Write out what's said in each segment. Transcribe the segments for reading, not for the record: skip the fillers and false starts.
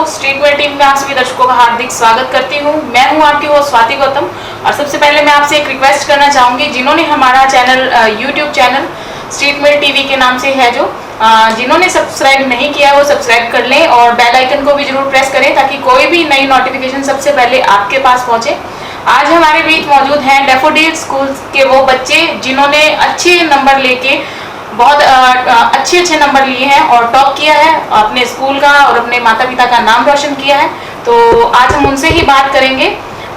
Street world team में आप सभी दर्शकों का हार्दिक स्वागत करती हूँ। मैं हूँ आपकी होस्ट स्वाति गौतम और सबसे पहले मैं आपसे एक रिक्वेस्ट करना चाहूँगी, जिन्होंने हमारा channel YouTube channel street world TV के नाम से है जो जिन्होंने सब्सक्राइब नहीं किया वो सब्सक्राइब कर लें और बेल आइकन को भी जरूर प्रेस करें ताकि कोई भी नई नोटिफिकेशन सबसे पहले आपके पास पहुँचे। आज हमारे बीच मौजूद हैं डैफोडिल स्कूल के वो बच्चे जिन्होंने अच्छे नंबर लेके बहुत अच्छे नंबर लिए हैं और टॉप किया है, अपने स्कूल का और अपने माता पिता का नाम रोशन किया है। तो आज हम उनसे ही बात करेंगे।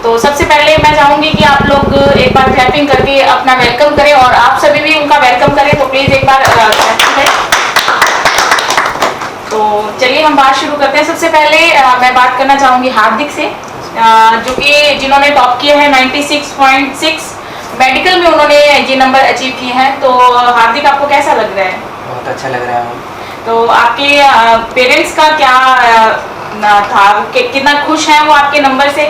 तो सबसे पहले मैं चाहूंगी कि आप लोग एक बार क्लैपिंग करके अपना वेलकम करें और आप सभी भी उनका वेलकम करें। तो प्लीज एक बार क्लैपिंग करें। तो चलिए हम बात शुरू करते हैं। सबसे पहले मैं बात करना चाहूंगी हार्दिक से, जो कि जिन्होंने टॉप किया है 96.6 मेडिकल में, उन्होंने ये नंबर अचीव किए हैं। तो हार्दिक आपको कैसा लग रहा है? बहुत अच्छा लग रहा है। तो आपके पेरेंट्स का क्या था, कितना खुश हैं वो आपके नंबर से?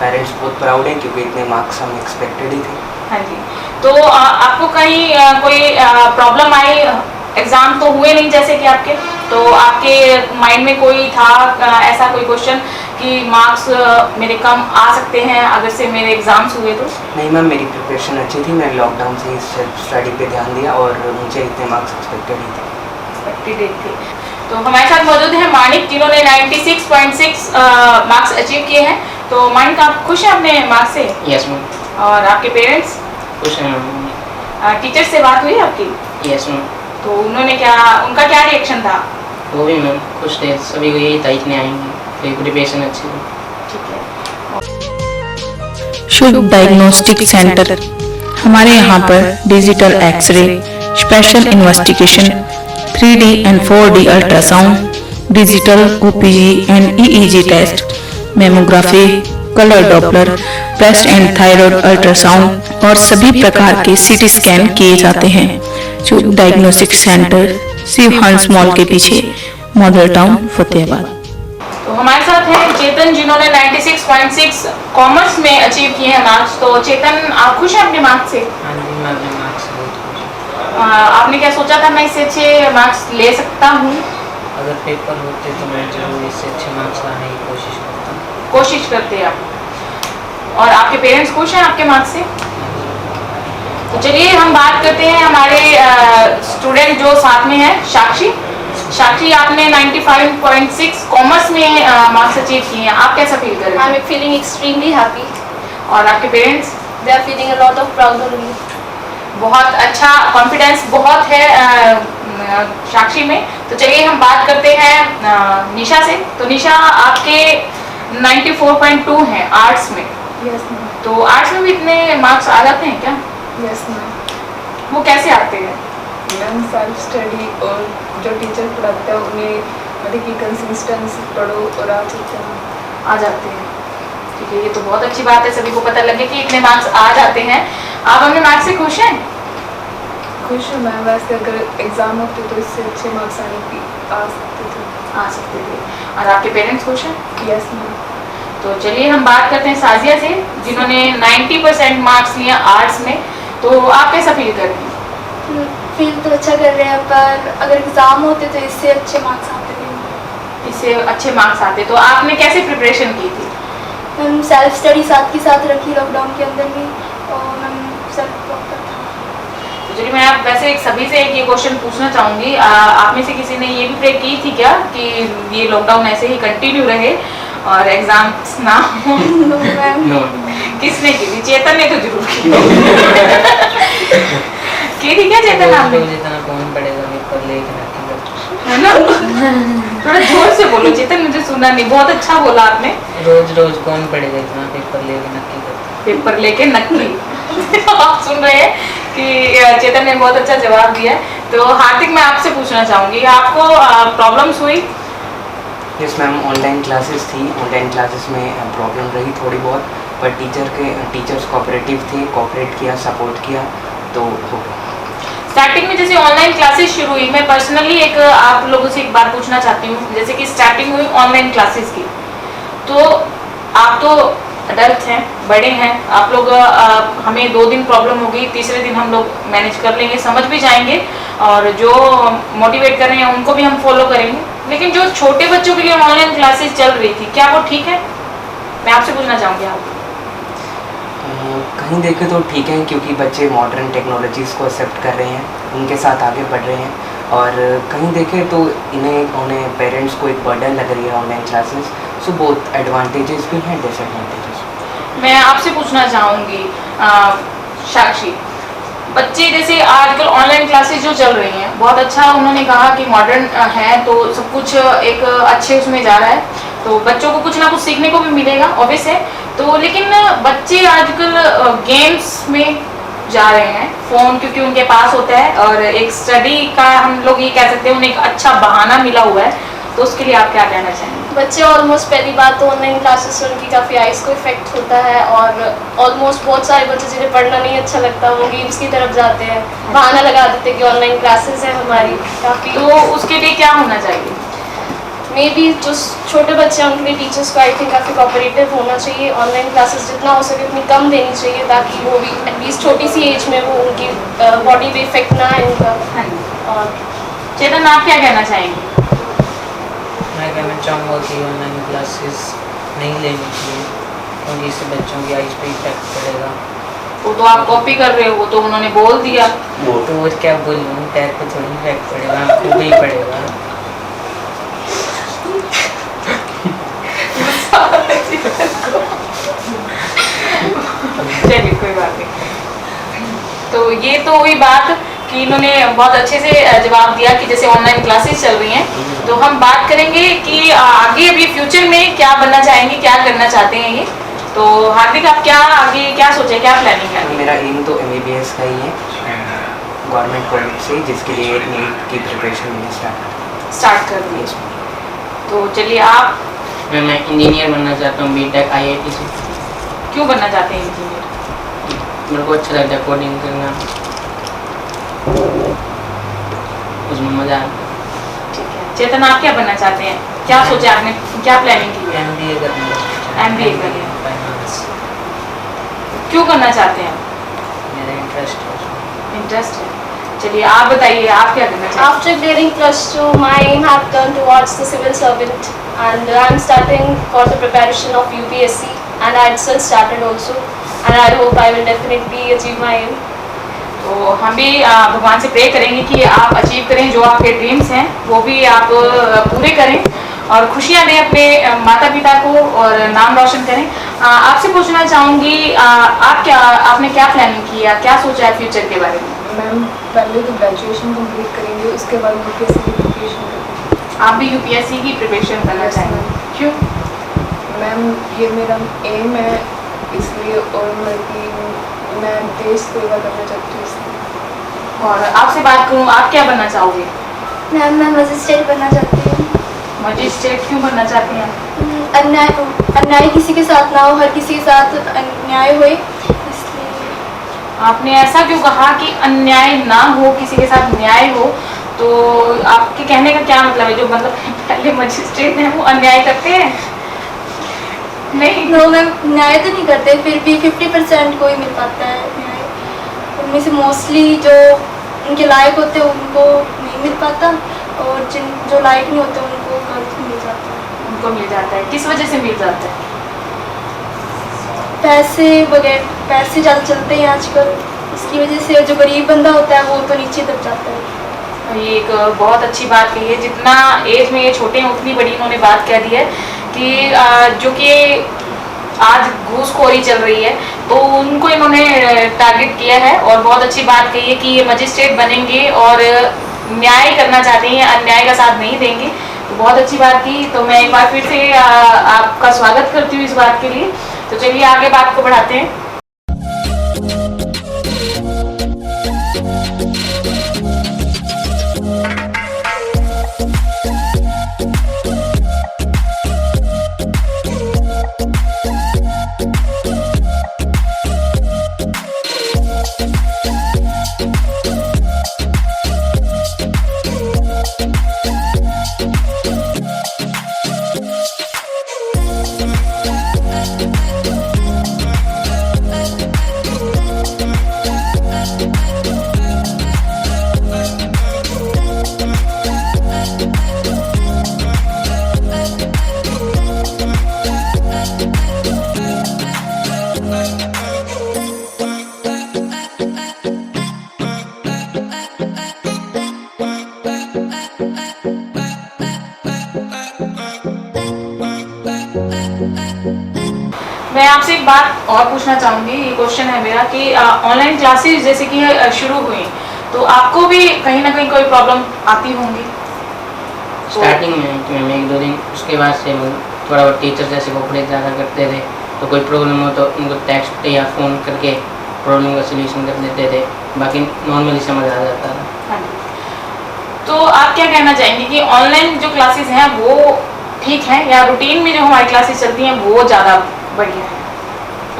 पेरेंट्स बहुत प्राउड हैं क्योंकि इतने मार्क्स हम एक्सपेक्टेड ही थे। हाँ जी। तो आपको कहीं कोई प्रॉब्लम आई? एग्जाम तो हुए नहीं जैसे कि आपके, तो आपके माइंड में कोई था ऐसा कोई क्वेश्चन कि मार्क्स मेरे कम आ सकते हैं अगर से मेरे एग्जाम्स हुए तो? नहीं मैम, मेरी प्रिपरेशन अच्छी थी। मैंने लॉकडाउन से सेल्फ स्टडी पे ध्यान दिया और मुझे इतने मार्क्स एक्सपेक्टेड ही थे। तो हमारे साथ मौजूद है मानिक, जिन्होंने 96.6 मार्क्स अचीव किए हैं। तो मानिक, आप खुश हैं अपने मार्क्स से? Yes ma'am. और आपके पेरेंट्स खुश हैं मैम। टीचर से बात हुई आपकी? Yes ma'am. तो उन्होंने उनका क्या रिएक्शन था? वो भी मैम खुश थे, सभी को यही था इतने आएंगे, फिर प्रिपरेशन अच्छी थी। ठीक है। शुभ डायग्नोस्टिक सेंटर, हमारे यहाँ पर digital X ray, special investigation, 3D and 4D ultrasound, digital OPG and EEG test, mammography, colour Doppler, breast and thyroid ultrasound और सभी प्रकार के CT स्कैन किए जाते हैं। शुभ डायग्नोस्टिक सेंटर शिव हंस मॉल के पीछे, मॉडल टाउन फतेहाबाद। तो हमारे साथ हैं चेतन, जिन्होंने 96.6 कॉमर्स में अचीव किए हैं मार्क्स। तो चेतन, आप खुश हैं अपने मार्क्स से? हाँ जी, मैं अपने मार्क्स से बहुत खुश हूँ। आपने क्या सोचा था मैं इससे अच्छे मार्क्स ले सकता हूँ? अगर पेपर होते तो मैं जरूर इससे अच्छे मार्क्स लाने की कोशिश करते आप। और आपके पेरेंट्स खुश हैं आपके मार्क्स से? तो चलिए हम बात करते हैं हमारे स्टूडेंट जो साथ में है, साक्षी। साक्षी, आपने 95.6 कॉमर्स में मार्क्स अचीव किए हैं, आप कैसा फील कर रहे हैं? I am feeling extremely happy. और आपके parents? They are feeling a lot of proud of me. बहुत अच्छा कॉन्फिडेंस बहुत है साक्षी में। तो चलिए हम बात करते हैं निशा से। तो निशा, आपके 94.2 हैं आर्ट्स में। Yes ma'am. तो आर्ट्स में भी इतने मार्क्स आ जाते हैं क्या? Yes ma'am. वो कैसे आते हैं? मैम सेल्फ स्टडी और जो टीचर पढ़ाते हैं उन्हें मतलब कि कंसिस्टेंसी पढ़ो और आ जाते हैं। ठीक है, ये तो बहुत अच्छी बात है, सभी को पता लगे कि इतने मार्क्स आ जाते हैं। आप अपने मार्क्स से खुश हैं? खुश हूँ मैम। वैसे अगर एग्ज़ाम होते तो इससे अच्छे मार्क्स आ सकते थे। और आपके पेरेंट्स खुश हैं? Yes ma'am. तो चलिए हम बात करते हैं साजिया से, जिन्होंने 90% मार्क्स लिए आर्ट्स में। तो आप कैसा फील कर रही हैं? फील तो अच्छा कर रहे हैं, पर अगर एग्ज़ाम होते तो इससे अच्छे मार्क्स आते थे। इससे अच्छे मार्क्स आते तो आपने कैसे प्रिपरेशन की थी? मैम सेल्फ स्टडी साथ के साथ रखी लॉकडाउन के अंदर भी, और मैम सेल्फ प्रॉपर था। तो चलिए मैं आप वैसे सभी से एक ये क्वेश्चन पूछना चाहूँगी, आप में से किसी ने ये भी प्रे की थी क्या कि ये लॉकडाउन ऐसे ही कंटिन्यू रहे और एग्जाम्स ना हो? No ma'am. किसने की थी? चेतन ने तो जरूर की थी क्या चेतन? आपने जितना कौन पड़ेगा पेपर लेके है ना? थोड़ा जोर से बोलो चेतन, मुझे सुना नहीं। बहुत अच्छा बोला आपने। रोज कौन पड़ेगा इतना, पेपर लेके नक्की करते। पेपर लेके नक्की आप सुन रहे हैं कि चेतन ने बहुत अच्छा जवाब दिया है। तो हार्दिक, मैं आपसे पूछना चाहूँगी, आपको प्रॉब्लम्स हुई? यस मैम, ऑनलाइन क्लासेस थी। ऑनलाइन क्लासेस में प्रॉब्लम रही थोड़ी बहुत, पर टीचर्स कोऑपरेटिव थे, कोऑपरेट किया, सपोर्ट किया, तो हो गया। स्टार्टिंग में जैसे ऑनलाइन क्लासेस शुरू हुई, मैं पर्सनली एक आप लोगों से एक बात पूछना चाहती हूँ। जैसे कि स्टार्टिंग हुई ऑनलाइन क्लासेस की, तो आप तो अडल्ट हैं, बड़े हैं, आप लोग हमें 2 दिन प्रॉब्लम हो गई, तीसरे दिन हम लोग मैनेज कर लेंगे, समझ भी जाएंगे और जो मोटिवेट कर रहे हैं उनको भी हम फॉलो करेंगे। लेकिन जो छोटे बच्चों के लिए ऑनलाइन क्लासेस चल रही थी, क्या वो ठीक है? मैं आपसे पूछना चाहूँगी आप। कहीं देखें तो ठीक है, क्योंकि बच्चे मॉडर्न टेक्नोलॉजीज़ को एक्सेप्ट कर रहे हैं, उनके साथ आगे बढ़ रहे हैं। और कहीं देखें तो उन्हें पेरेंट्स को एक बर्डन लग रही है ऑनलाइन क्लासेस। सो बहुत एडवांटेजेस भी हैं, डिसएडवांटेजेस। मैं आपसे पूछना चाहूँगी साक्षी, बच्चे जैसे आजकल ऑनलाइन क्लासेस जो चल रही हैं, बहुत अच्छा उन्होंने कहा कि मॉडर्न है तो सब कुछ एक अच्छे उसमें जा रहा है, तो बच्चों को कुछ ना कुछ सीखने को भी मिलेगा, ऑब्वियस है। तो लेकिन बच्चे आजकल गेम्स में जा रहे हैं, फ़ोन क्योंकि उनके पास होता है, और एक स्टडी का हम लोग ये कह सकते हैं उन्हें एक अच्छा बहाना मिला हुआ है, तो उसके लिए आप क्या कहना चाहेंगे? बच्चे ऑलमोस्ट पहली बात तो ऑनलाइन क्लासेस से उनकी काफ़ी आइज़ को इफेक्ट होता है, और ऑलमोस्ट बहुत सारे बच्चे जिन्हें पढ़ना नहीं अच्छा लगता वो गेम्स की तरफ जाते हैं, बहाना लगा देते हैं कि ऑनलाइन क्लासेस है हमारी काफ़ी। तो उसके लिए क्या होना चाहिए? मे बी जो छोटे बच्चे हैं उनके लिए टीचर्स को आई थिंक काफ़ी कोऑपरेटिव होना चाहिए, ऑनलाइन क्लासेस जितना हो सके उतनी कम देनी चाहिए, ताकि वो भी एटलीस्ट छोटी सी एज में वो उनकी बॉडी पे इफेक्ट ना आए उनका। और चेतन, आप क्या कहना चाहेंगे? मैं कहना चाहूँगा कि ऑनलाइन क्लासेस नहीं लेनी चाहिए, क्योंकि इससे बच्चों की आइज पे इफेक्ट पड़ेगा। वो तो आप कॉपी कर रहे हो, वो तो उन्होंने बोल दिया। तो और क्या बोलूँ, टैग पे थोड़ी इफेक्ट पड़ेगा, आपको भी पड़ेगा। चलिए कोई बात नहीं। तो ये तो हुई बात कि इन्होंने बहुत अच्छे से जवाब दिया कि जैसे ऑनलाइन क्लासेस चल रही हैं, तो हम बात करेंगे कि आगे अभी फ्यूचर में क्या बनना चाहेंगे, क्या करना चाहते हैं ये। तो हार्दिक, आप क्या आगे क्या सोचे, क्या प्लानिंग है? मेरा एम तो MBBS का ही है, गवर्नमेंट कॉलेज से, जिसके लिए नीट की प्रिपरेशन मैंने स्टार्ट कर दी। तो चलिए आप। मैं इंजीनियर बनना चाहता हूँ, BTech IIT से। क्यों बनना चाहते हैं इंजीनियर? मेरे को अच्छा लगता है कोडिंग करना, उसमें मज़ा आता है। ठीक है। चेतन, आप क्या बनना चाहते हैं? क्या सोचा आपने, क्या प्लानिंग की है? MBA करना, MBA करना, फाइनेंस। क्यों करना चाहते हैं? मेरा इंटरेस्ट है उसमें। इंटरेस्ट है। चलिए आप बताइए, आप क्या करना चाहते हैं? after clearing +2, my aim have turned towards the civil servant, and I'm starting for the preparation of UPSC, and I itself started also, and I hope I will definitely achieve my aim. तो हम भी भगवान से pray करेंगे कि आप achieve करें, जो आपके ड्रीम्स हैं वो भी आप पूरे करें और खुशियां दें अपने माता पिता को और नाम रोशन करें। आपसे पूछना चाहूँगी, आपने क्या प्लानिंग किया, क्या सोचा है फ्यूचर के बारे में? मैम पहले तो ग्रेजुएशन कंप्लीट करेंगे, उसके बाद UPSC की प्रिपरेशन करेंगे। आप भी UPSC की प्रिपरेशन करना चाहेंगे? क्यों? मैम ये मेरा एम है इसलिए, और मैं देश सेवा करना चाहती हूँ इसलिए। और आपसे बात करूँ, आप क्या बनना चाहोगे? मैम मैं मजिस्ट्रेट बनना चाहती हूँ। मजिस्ट्रेट क्यों बनना चाहती हैं? अन्याय किसी के साथ ना हो, हर किसी के साथ अन्याय होए, इसलिए। आपने ऐसा क्यों कहा कि अन्याय ना हो, किसी के साथ न्याय हो? तो आपके कहने का क्या मतलब है? जो मतलब पहले मजिस्ट्रेट हैं वो अन्याय करते हैं? नहीं। नो मैम, न्याय तो नहीं करते, फिर भी 50% को ही मिल पाता है न्याय। उनमें से मोस्टली जो उनके लायक होते हैं उनको नहीं मिल पाता, और जो लायक नहीं होते उनको गलत मिल जाता है। उनको मिल जाता है, किस वजह से मिल जाता है? पैसे वगैरह, पैसे ज़्यादा चलते हैं आजकल, इसकी वजह से जो गरीब बंदा होता है वो तो नीचे दब जाता है। ये एक बहुत अच्छी बात कही है, जितना एज में ये छोटे हैं उतनी बड़ी इन्होंने बात कह दी है कि जो कि आज घूसखोरी चल रही है तो उनको इन्होंने टारगेट किया है, और बहुत अच्छी बात कही है कि ये मजिस्ट्रेट बनेंगे और न्याय करना चाहते हैं, अन्याय का साथ नहीं देंगे। तो बहुत अच्छी बात की। तो मैं एक बार फिर से आपका स्वागत करती हूँ इस बात के लिए। तो चलिए आगे बात को बढ़ाते हैं। मैं आपसे एक बात और पूछना चाहूँगी, ये क्वेश्चन है मेरा कि ऑनलाइन क्लासेस जैसे कि शुरू हुई तो आपको भी कहीं ना कहीं कोई प्रॉब्लम आती होंगी? स्टार्टिंग में कि मैम 1-2 दिन, उसके बाद से थोड़ा बहुत टीचर जैसे कोऑपरेट ज़्यादा करते थे, तो कोई प्रॉब्लम हो तो उनको टेक्स्ट या फ़ोन करके प्रॉब्लम का सलूशन कर देते थे, बाकी नॉर्मली समझ आ जाता था। हाँ जी। तो आप क्या कहना चाहेंगे कि ऑनलाइन जो क्लासेस हैं वो ठीक हैं या रूटीन में जो हमारी क्लासेस चलती हैं वो ज़्यादा बढ़िया है?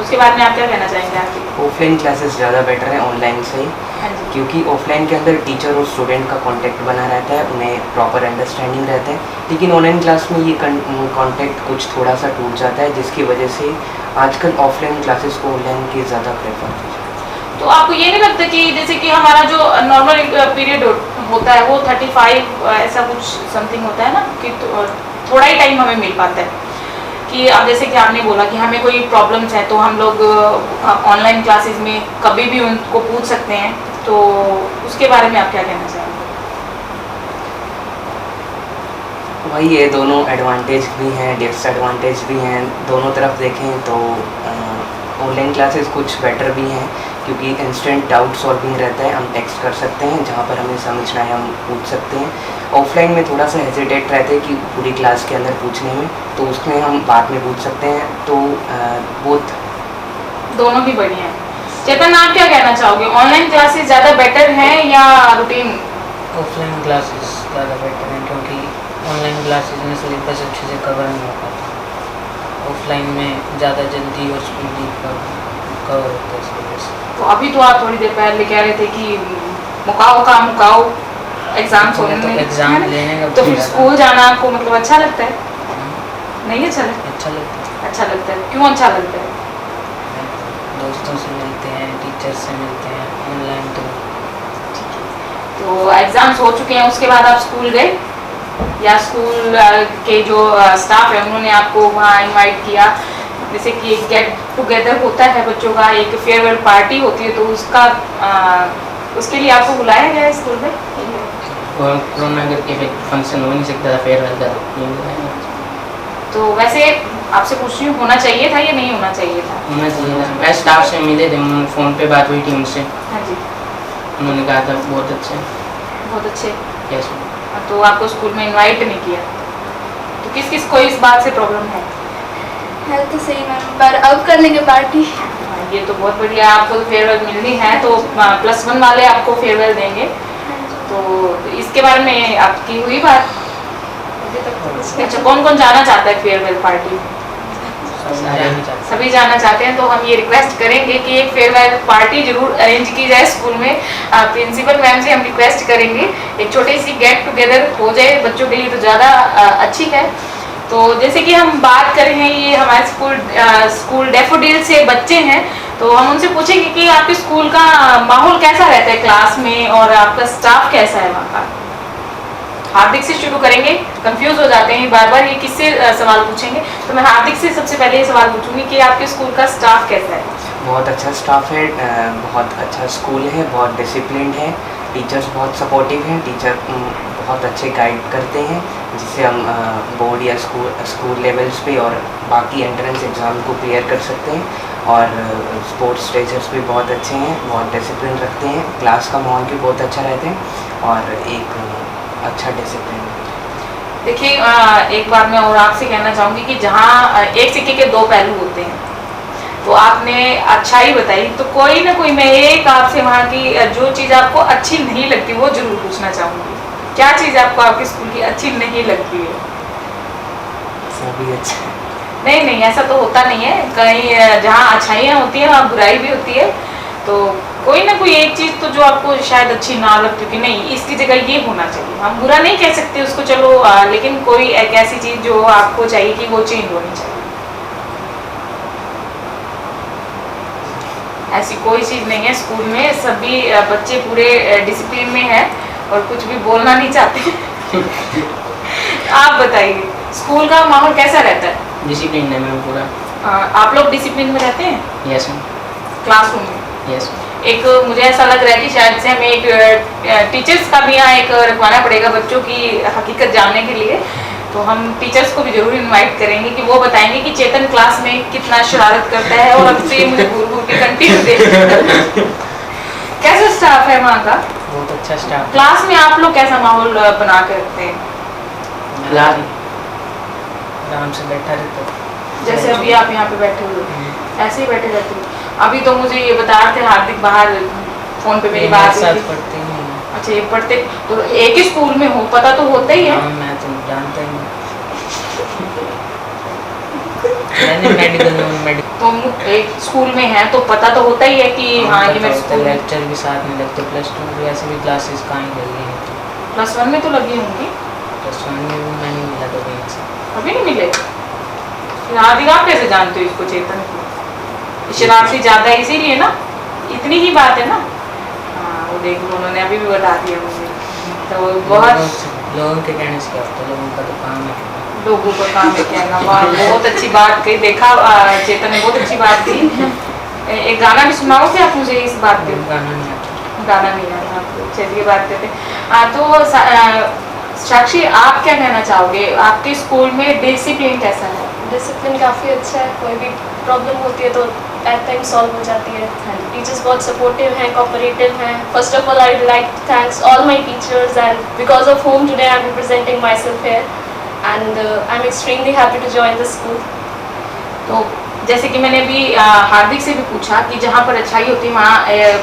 उसके बारे में आप क्या कहना चाहेंगे आपकी? ऑफलाइन क्लासेस ज़्यादा बेटर है ऑनलाइन से ही, हाँ जी। क्योंकि ऑफलाइन के अंदर टीचर और स्टूडेंट का कांटेक्ट बना रहता है, उन्हें प्रॉपर अंडरस्टैंडिंग रहता है, लेकिन ऑनलाइन क्लास में ये कांटेक्ट कुछ थोड़ा सा टूट जाता है, जिसकी वजह से आजकल ऑफलाइन क्लासेस को ऑनलाइन की ज़्यादा प्रेफर की जाती है। तो आपको ये नहीं लगता कि जैसे कि हमारा जो नॉर्मल पीरियड होता है वो 35 ऐसा कुछ समथिंग होता है ना, कि थोड़ा ही टाइम हमें मिल पाता है कि अब जैसे कि आपने बोला कि हमें कोई प्रॉब्लम्स है तो हम लोग ऑनलाइन क्लासेस में कभी भी उनको पूछ सकते हैं, तो उसके बारे में आप क्या कहना चाहेंगे? वही है, दोनों एडवांटेज भी हैं, डिसएडवांटेज भी हैं। दोनों तरफ देखें तो ऑनलाइन क्लासेस कुछ बेटर भी हैं, क्योंकि इंस्टेंट डाउट सॉल्विंग रहता है, हम टेक्स्ट कर सकते हैं, जहाँ पर हमें समझ ना आए हम पूछ सकते हैं। ऑफलाइन में थोड़ा सा हेजिटेट रहते हैं कि पूरी क्लास के अंदर पूछने में, तो उसमें हम बाद में पूछ सकते हैं, तो बोथ दोनों भी बढ़िया है। चेतन, आप क्या कहना चाहोगे, ऑनलाइन क्लासेस ज़्यादा बेटर हैं या रूटीन? ऑफलाइन क्लासेस ज़्यादा बेटर हैं, क्योंकि ऑनलाइन क्लासेस में सिलेबस अच्छे से कवर नहीं हो पाता, ऑफलाइन में ज़्यादा जल्दी और स्पीडी कवर होता है सिलेबस। तो अभी तो आप थोड़ी देर पहले कह रहे थे कि मुकाओ एग्जाम्स होने तो में, एग्जाम है ना? लेने का तो फिर बुरा था। स्कूल जाना आपको मतलब अच्छा लगता है? नहीं अच्छा लगता? अच्छा लगता है, अच्छा लगता है, क्यों अच्छा लगता है? दोस्तों से मिलते हैं, टीचर से मिलते हैं, ऑनलाइन तो एग्जाम्स हो चुके हैं, उसके बाद आप स्कूल गए या स्कूल के जो स्टाफ है उन्होंने आपको वहाँ इनवाइट किया, जैसे कि एक गेट टुगेदर होता है बच्चों का, एक फेयरवेल पार्टी होती है, तो उसके लिए आपको बुलाया गया है स्कूल में? और कोरोना करके फिर फंक्शन हो नहीं सकता था, फेयरवेल का। तो वैसे आपसे पूछ रही हूँ, होना चाहिए था या नहीं होना चाहिए था? होना चाहिए था। मैं स्टाफ से मिले थे, उन्होंने फ़ोन पे बात हुई थी उनसे, हाँ जी। उन्होंने कहा था बहुत अच्छे। बहुत अच्छे। यस। तो आपको स्कूल में इनवाइट नहीं किया, तो किस किस को इस बात से प्रॉब्लम है? तो सही मैम, पर अब कर लेंगे पार्टी। ये तो बहुत बढ़िया, आपको तो फेयरवेल मिलनी है, तो +1 वाले आपको फेयरवेल देंगे, तो इसके बारे में आपकी हुई बात? अच्छा, कौन कौन जाना चाहता है फेयरवेल पार्टी? सभी जाना चाहते हैं, तो हम ये रिक्वेस्ट करेंगे कि एक फेयरवेल पार्टी जरूर अरेंज की जाए स्कूल में। प्रिंसिपल मैम से हम रिक्वेस्ट करेंगे एक छोटी सी गेट टुगेदर हो जाए बच्चों के लिए, तो ज़्यादा अच्छी है। तो जैसे कि हम बात कर रहे हैं, ये हमारे स्कूल डैफोडिल से बच्चे हैं, तो हम उनसे पूछेंगे कि आपके स्कूल का माहौल कैसा रहता है क्लास में, और आपका स्टाफ कैसा है वहाँ का। हार्दिक से शुरू करेंगे, कंफ्यूज हो जाते हैं बार बार ये किससे सवाल पूछेंगे, तो मैं हार्दिक से सबसे पहले ये सवाल पूछूंगी कि आपके स्कूल का स्टाफ कैसा है? बहुत अच्छा स्टाफ है, बहुत अच्छा स्कूल है, बहुत डिसिप्लिन है, टीचर्स बहुत सपोर्टिव हैं, टीचर बहुत अच्छे गाइड करते हैं, जिससे हम बोर्ड या स्कूल लेवल्स पे और बाकी एंट्रेंस एग्ज़ाम को क्लियर कर सकते हैं। और स्पोर्ट्स टीचर्स भी बहुत अच्छे हैं, बहुत डिसिप्लिन रखते हैं, क्लास का माहौल भी बहुत अच्छा रहता है और एक अच्छा डिसिप्लिन। देखिए, एक बात मैं और आपसे कहना चाहूँगी कि जहाँ एक सिक्के के दो पहलू होते हैं, तो आपने अच्छाई बताई, तो कोई ना कोई मैं एक आपसे वहाँ की जो चीज़ आपको अच्छी नहीं लगती वो जरूर पूछना चाहूँगी। क्या चीज़ आपको आपके स्कूल की अच्छी नहीं लगती है? सभी अच्छा है। नहीं, ऐसा तो होता नहीं है, कहीं जहाँ अच्छाइयाँ होती हैं वहाँ बुराई भी होती है, तो कोई ना कोई एक चीज़ तो जो आपको शायद अच्छी ना लगती कि नहीं इसकी जगह ये होना चाहिए, हम बुरा नहीं कह सकते उसको, चलो लेकिन कोई एक ऐसी चीज़ जो आपको चाहिए कि वो चेंज होनी चाहिए। ऐसी कोई चीज़ नहीं है स्कूल में, सभी बच्चे पूरे डिसिप्लिन में हैं और कुछ भी बोलना नहीं चाहते। आप बताइए, स्कूल का माहौल कैसा रहता है? डिसिप्लिन है मैम पूरा। आप लोग डिसिप्लिन में रहते हैं यस मैम, क्लासरूम में? यस। एक मुझे ऐसा लग रहा है कि शायद से हमें एक टीचर्स का भी यहाँ एक रखवाना पड़ेगा बच्चों की हकीकत जानने के लिए। तो हम टीचर्स को भी जरूर इनवाइट करेंगे कि वो बताएंगे कि चेतन क्लास में कितना शरारत करता है, और अब से मुझे घूर घूर के कंटिन्यू देख। कैसा स्टाफ है वहाँ का? बहुत अच्छा स्टाफ। क्लास में आप लोग कैसा माहौल बना के रखते हैं? क्लास आराम से बैठा रहता हूँ। जैसे अभी आप यहाँ पे बैठे हुए हो, ऐसे ही बैठे रहते हो? अभी तो मुझे ये बता रहे थे हार्दिक बाहर फोन पे मेरी बात हुई साथ थी। पढ़ते ही नहीं। अच्छा, ये पढ़ते तो एक ही स्कूल में हो, पता तो होता ही है। हाँ, मैं तो जानता ही नहीं। मैंने मेडिकल में मेडिकल तो एक स्कूल में है तो पता तो होता ही है कि हाँ ये मेरे स्कूल। लेक्चर भी साथ में लगते। प्लस 2 में वैसे भी क्लासेस कहाँ ही लगी हैं। प्लस 1 में तो लगी होंगी। प्लस 1 में भी मैं नहीं मिला कभी इनसे। अभी नहीं मिले? हार्दिक आप कैसे जानते हो इसको, चेतन को? शरारती ज्यादा है इसीलिए ना, इतनी ही बात है ना। हाँ वो देख लो, उन्होंने अभी भी बता दिया मुझे। तो बहुत लोगों के कहने से क्या होता है, लोगों का तो काम है। लोगों का काम है कहना। वाह, बहुत अच्छी बात कही। देखा चेतन ने बहुत अच्छी बात की। एक गाना भी सुनाओ क्या आप मुझे इस बात पे? गाना नहीं आता। गाना नहीं आता आपको? चलिए बात करते हैं। तो साक्षी, आप क्या कहना चाहोगे, आपके स्कूल में डिसिप्लिन कैसा है? डिसिप्लिन काफ़ी अच्छा है। कोई भी प्रॉब्लम होती है तो एट टाइम सॉल्व हो जाती है। टीचर्स बहुत सपोर्टिव हैं, कोऑपरेटिव हैं। First of all I would like to thanks all my teachers, and because of whom today I am representing myself here, and I am extremely happy to join this school. तो जैसे कि मैंने अभी हार्दिक से भी पूछा कि जहाँ पर अच्छाई होती है वहाँ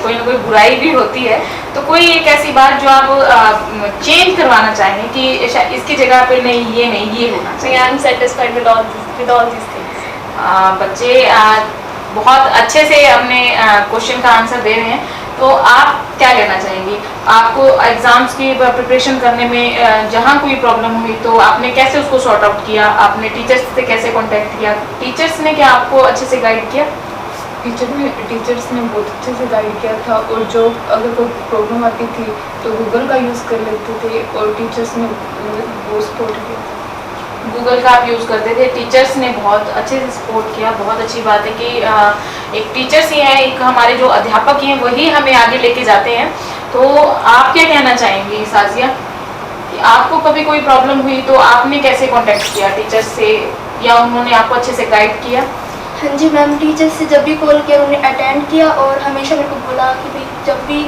कोई ना कोई बुराई भी होती है। तो कोई एक ऐसी बात जो आप चेंज करवाना चाहेंगे कि इसकी जगह पे नहीं ये होना So चाहिए? I am satisfied with all these things. बच्चे बहुत अच्छे से अपने क्वेश्चन का आंसर दे रहे हैं। तो आप क्या कहना चाहेंगी? आपको एग्जाम्स की प्रिपरेशन करने में जहाँ कोई प्रॉब्लम हुई तो आपने कैसे उसको सॉर्ट आउट किया? आपने टीचर्स से कैसे कांटेक्ट किया? टीचर्स ने क्या आपको अच्छे से गाइड किया? टीचर्स ने बहुत अच्छे से गाइड किया था, और जो अगर कोई प्रॉब्लम आती थी तो गूगल का यूज़ कर लेते थे, और टीचर्स ने बहुत सपोर्ट किया था। गूगल का आप यूज़ करते थे, टीचर्स ने बहुत अच्छे से सपोर्ट किया। बहुत अच्छी बात है कि एक टीचर्स ही हैं, एक हमारे जो अध्यापक हैं वही हमें आगे लेके जाते हैं। तो आप क्या कहना चाहेंगी साजिया कि आपको कभी कोई प्रॉब्लम हुई तो आपने कैसे कांटेक्ट किया टीचर्स से, या उन्होंने आपको अच्छे से गाइड किया? हाँ जी मैम, टीचर से जब भी कॉल किया उन्होंने अटेंड किया, और हमेशा मेरे को बोला कि भाई जब भी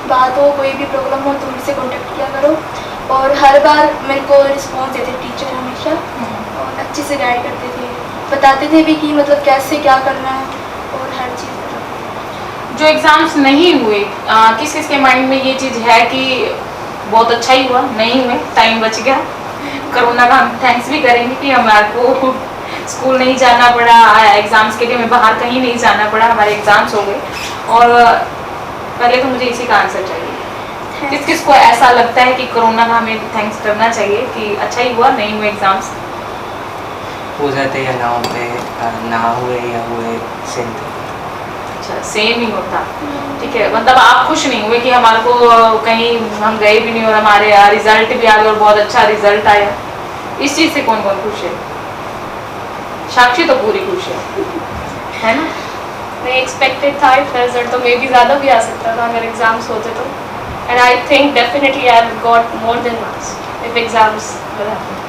बात हो, कोई भी प्रॉब्लम हो तो मुझसे कांटेक्ट किया करो, और हर बार मेरे को रिस्पॉन्स देते टीचर हमेशा, और अच्छे से गाइड करते थे, बताते थे भी कि मतलब कैसे क्या करना है, और हर चीज़। जो एग्ज़ाम्स नहीं हुए, किस किस के माइंड में ये चीज़ है कि बहुत अच्छा ही हुआ, नहीं हुए टाइम बच गया? कोरोना का हम थैंक्स भी करेंगे कि हमारे को स्कूल नहीं जाना पड़ा, एग्ज़ाम्स के लिए हमें बाहर कहीं नहीं जाना पड़ा, हमारे एग्ज़ाम्स हो गए। और पहले तो मुझे इसी का आंसर चाहिए, किस किस को ऐसा लगता है कि कोरोना का हमें थैंक्स करना चाहिए कि अच्छा ही हुआ नहीं हुए एग्ज़ाम्स? हो जाते या ना हुए या हुए सेम थे। अच्छा, सेम ही होता। ठीक है, मतलब आप खुश नहीं हुए कि हमारे को कहीं हम गए भी नहीं और हमारे रिजल्ट भी आ गया और बहुत अच्छा रिजल्ट आया? इस चीज़ से कौन कौन खुश है? साक्षी तो पूरी खुश है ना? मैं एक्सपेक्टेड था इतना रिजल्ट, तो मे भी ज़्यादा भी आ सकता था अगर एग्ज़ाम्स होते तो, and I think definitely I have got more than marks if exams were happening.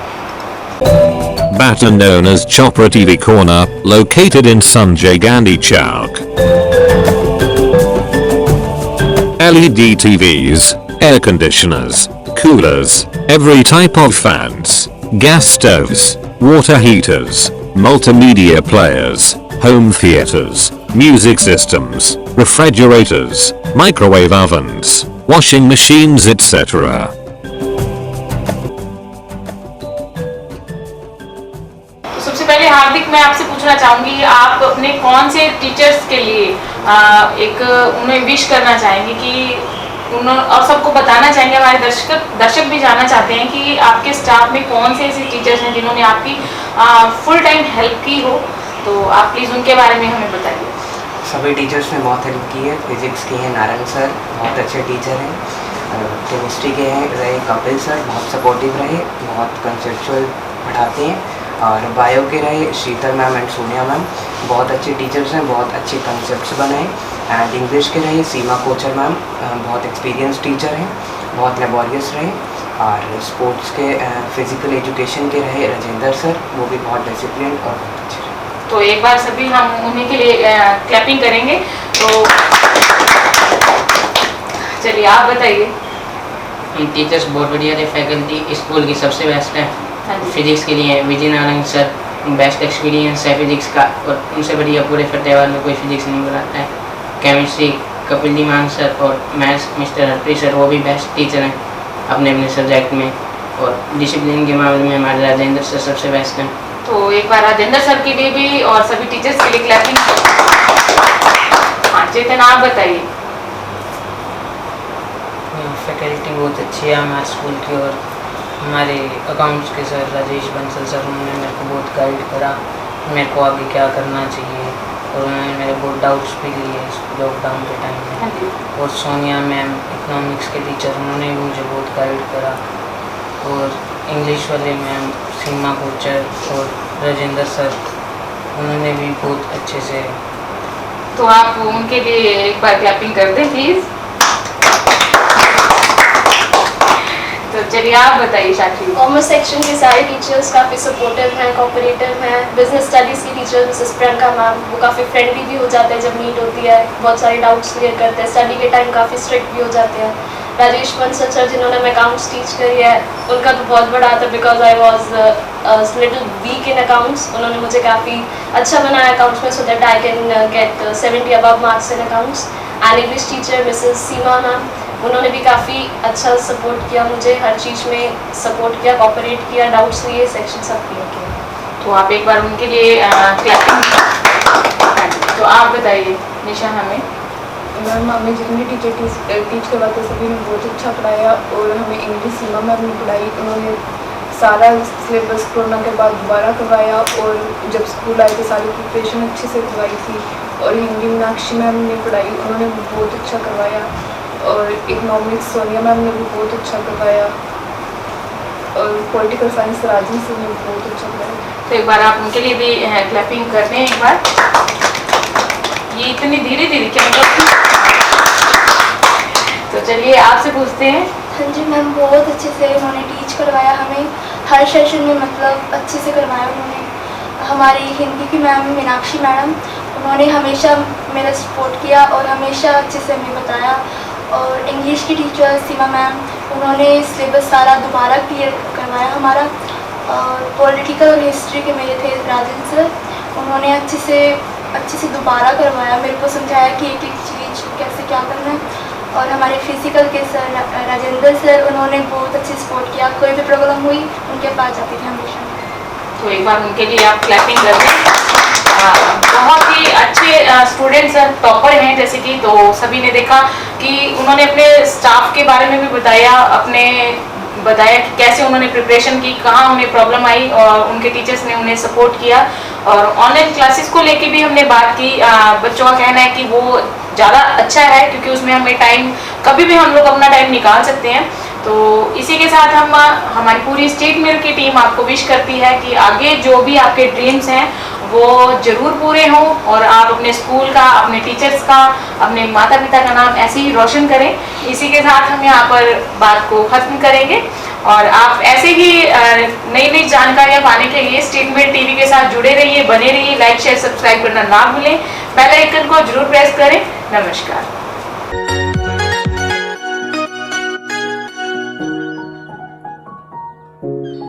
Better known as Chopra TV Corner, located in Sanjay Gandhi Chowk. LED TVs, air conditioners, coolers, every type of fans, gas stoves, water heaters, multimedia players, home theaters, music systems, refrigerators, microwave ovens, washing machines, etc. सबसे पहले हार्दिक, मैं आपसे पूछना चाहूँगी, आप अपने कौन से टीचर्स के लिए एक उन्हें विश करना चाहेंगे कि और सबको बताना चाहेंगे, हमारे दर्शक भी जानना चाहते हैं कि आपके स्टाफ में कौन से ऐसे टीचर्स हैं जिन्होंने आपकी फुल टाइम हेल्प की हो? तो आप प्लीज़ उनके बारे में हमें बताइए। सभी टीचर्स ने बहुत हेल्प की है। फिजिक्स के हैं नारायण सर, बहुत अच्छे टीचर हैं। केमिस्ट्री के हैं रहे कपिल सर, बहुत सपोर्टिव रहे, बहुत कंसेप्चुअल पढ़ाते हैं। और बायो के रहे शीतल मैम एंड सोनिया मैम, बहुत अच्छे टीचर्स हैं, बहुत अच्छे कंसेप्ट्स बनाए। एंड इंग्लिश के रहे सीमा कोचर मैम, बहुत एक्सपीरियंस टीचर हैं, बहुत लेबोरियस रहे। और स्पोर्ट्स के फिज़िकल एजुकेशन के रहे राजेंद्र सर, वो भी बहुत डिसिप्लिन और बहुत अच्छे रहे। तो एक बार सभी हम उन्हीं के लिए क्लैपिंग करेंगे। तो चलिए आप बताइए। टीचर्स बहुत बढ़िया थे, फैकल्टी स्कूल की सबसे बेस्ट है। हाँ जी। फिजिक्स के लिए Vijay Narayan sir, best experience है फिजिक्स का, और उनसे बढ़िया पूरे फतेहाबाद में कोई फिजिक्स नहीं बनाता है। केमिस्ट्री कपिल दीमान सर, और मैथ्स मिस्टर हट्टी सर, वो भी बेस्ट टीचर हैं अपने अपने सब्जेक्ट में। और डिसिप्लिन के मामले में हमारे राजेंद्र सर सबसे बेस्ट हैं। तो एक बार राजेंद्र सर के लिए भी और सभी टीचर्स के लिए क्लैपिंग। हाँ चेतन आप बताइए। फैकल्टी बहुत अच्छी है हमारे स्कूल की, और हमारे अकाउंट्स के सर राजेश बंसल सर, उन्होंने मेरे को बहुत गाइड करा मेरे को आगे क्या करना चाहिए, और उन्होंने मेरे बहुत डाउट्स भी लिए लॉकडाउन के टाइम हाँ में। जी। और सोनिया मैम इकोनॉमिक्स के टीचर, उन्होंने भी मुझे बहुत गाइड करा। और इंग्लिश वाले मैम सीमा कोचर और राजेंद्र सर, उन्होंने भी बहुत अच्छे से। तो आप उनके लिए एक बार क्लैपिंग कर दें प्लीज। तो चलिए आप बताइए शाकिब। कॉमर्स सेक्शन के सारे टीचर्स काफ़ी सपोर्टिव हैं, कोऑपरेटिव हैं। बिजनेस स्टडीज़ की टीचर मिसेस प्रियंका मैम, वो काफ़ी फ्रेंडली भी हो जाते हैं जब मीट होती है, बहुत सारे डाउट्स क्लियर करते हैं। स्टडी के टाइम काफ़ी स्ट्रिक्ट भी हो जाते हैं। राजेश बंसल सर, जिन्होंने मैं अकाउंट्स टीच करी है, उनका तो बहुत बड़ा था because I was little week in accounts. उन्होंने मुझे काफ़ी अच्छा बनाया अकाउंट्स में, so that I can get 70 above marks in accounts. And English teacher Mrs Seema ma'am, उन्होंने भी काफ़ी अच्छा सपोर्ट किया मुझे, हर चीज़ में सपोर्ट किया, कोऑपरेट किया, डाउट्स लिए, सेक्शन सब क्लियर किया। तो आप एक बार उनके लिए क्लैपिंग। तो आप बताइए निशा हमें। मैम हमें जितने टीचर टीच करवाते सभी ने बहुत अच्छा पढ़ाया, और हमें इंग्लिश सीमा मैम ने पढ़ाई। उन्होंने सारा सिलेबस कोरोना के बाद दोबारा करवाया, और जब स्कूल आए थे सारी प्रिपरेशन अच्छे से करवाई थी। और हिंदी मीनाक्षी मैम ने पढ़ाई, उन्होंने भी बहुत अच्छा करवाया। और इकोनॉमिक्स सोनिया मैम ने भी बहुत अच्छा करवाया, और पॉलिटिकल साइंस राजन सर ने बहुत अच्छा करवाया। तो एक बार आप उनके लिए भी क्लैपिंग करते हैं एक बार। ये इतनी धीरे धीरे क्या मतलब। तो चलिए आपसे पूछते हैं। हाँ जी मैम, बहुत अच्छे से उन्होंने टीच करवाया हमें, हर सेशन में मतलब अच्छे से करवाया उन्होंने। हमारी हिंदी की मैम मीनाक्षी मैडम, उन्होंने हमेशा मेरा सपोर्ट किया और हमेशा अच्छे से हमें बताया। और इंग्लिश की टीचर सीमा मैम, उन्होंने सिलेबस सारा दोबारा क्लियर करवाया हमारा। और पॉलिटिकल और हिस्ट्री के मेरे थे राजन सर, उन्होंने अच्छे से दोबारा करवाया, मेरे को समझाया कि एक एक चीज़ कैसे क्या करना है। और हमारे फिजिकल के सर राजेंद्र सर, उन्होंने बहुत अच्छे सपोर्ट किया, कोई भी प्रॉब्लम हुई उनके पास जाती थी हमेशा। तो एक बार उनके लिए आप क्लैपिंग कर दें। बहुत ही अच्छे स्टूडेंट्स टॉपर हैं जैसे कि, तो सभी ने देखा कि उन्होंने अपने स्टाफ के बारे में भी बताया कि कैसे उन्होंने प्रिपरेशन की, कहाँ उन्हें प्रॉब्लम आई, और उनके टीचर्स ने उन्हें सपोर्ट किया। और ऑनलाइन क्लासेस को लेके भी हमने बात की। बच्चों का कहना है कि वो ज़्यादा अच्छा है क्योंकि उसमें हमें टाइम, कभी भी हम लोग अपना टाइम निकाल सकते हैं। तो इसी के साथ हम हमारी पूरी स्टेट मिल की टीम आपको विश करती है कि आगे जो भी आपके ड्रीम्स हैं वो ज़रूर पूरे हों, और आप अपने स्कूल का, अपने टीचर्स का, अपने माता पिता का नाम ऐसे ही रोशन करें। इसी के साथ हम यहाँ पर बात को ख़त्म करेंगे, और आप ऐसे ही नई नई जानकारियाँ पाने के लिए स्टेट मिल टीवी के साथ जुड़े रहिए, बने रहिए। लाइक शेयर सब्सक्राइब करना ना भूलें, बेल आइकन को जरूर प्रेस करें। नमस्कार।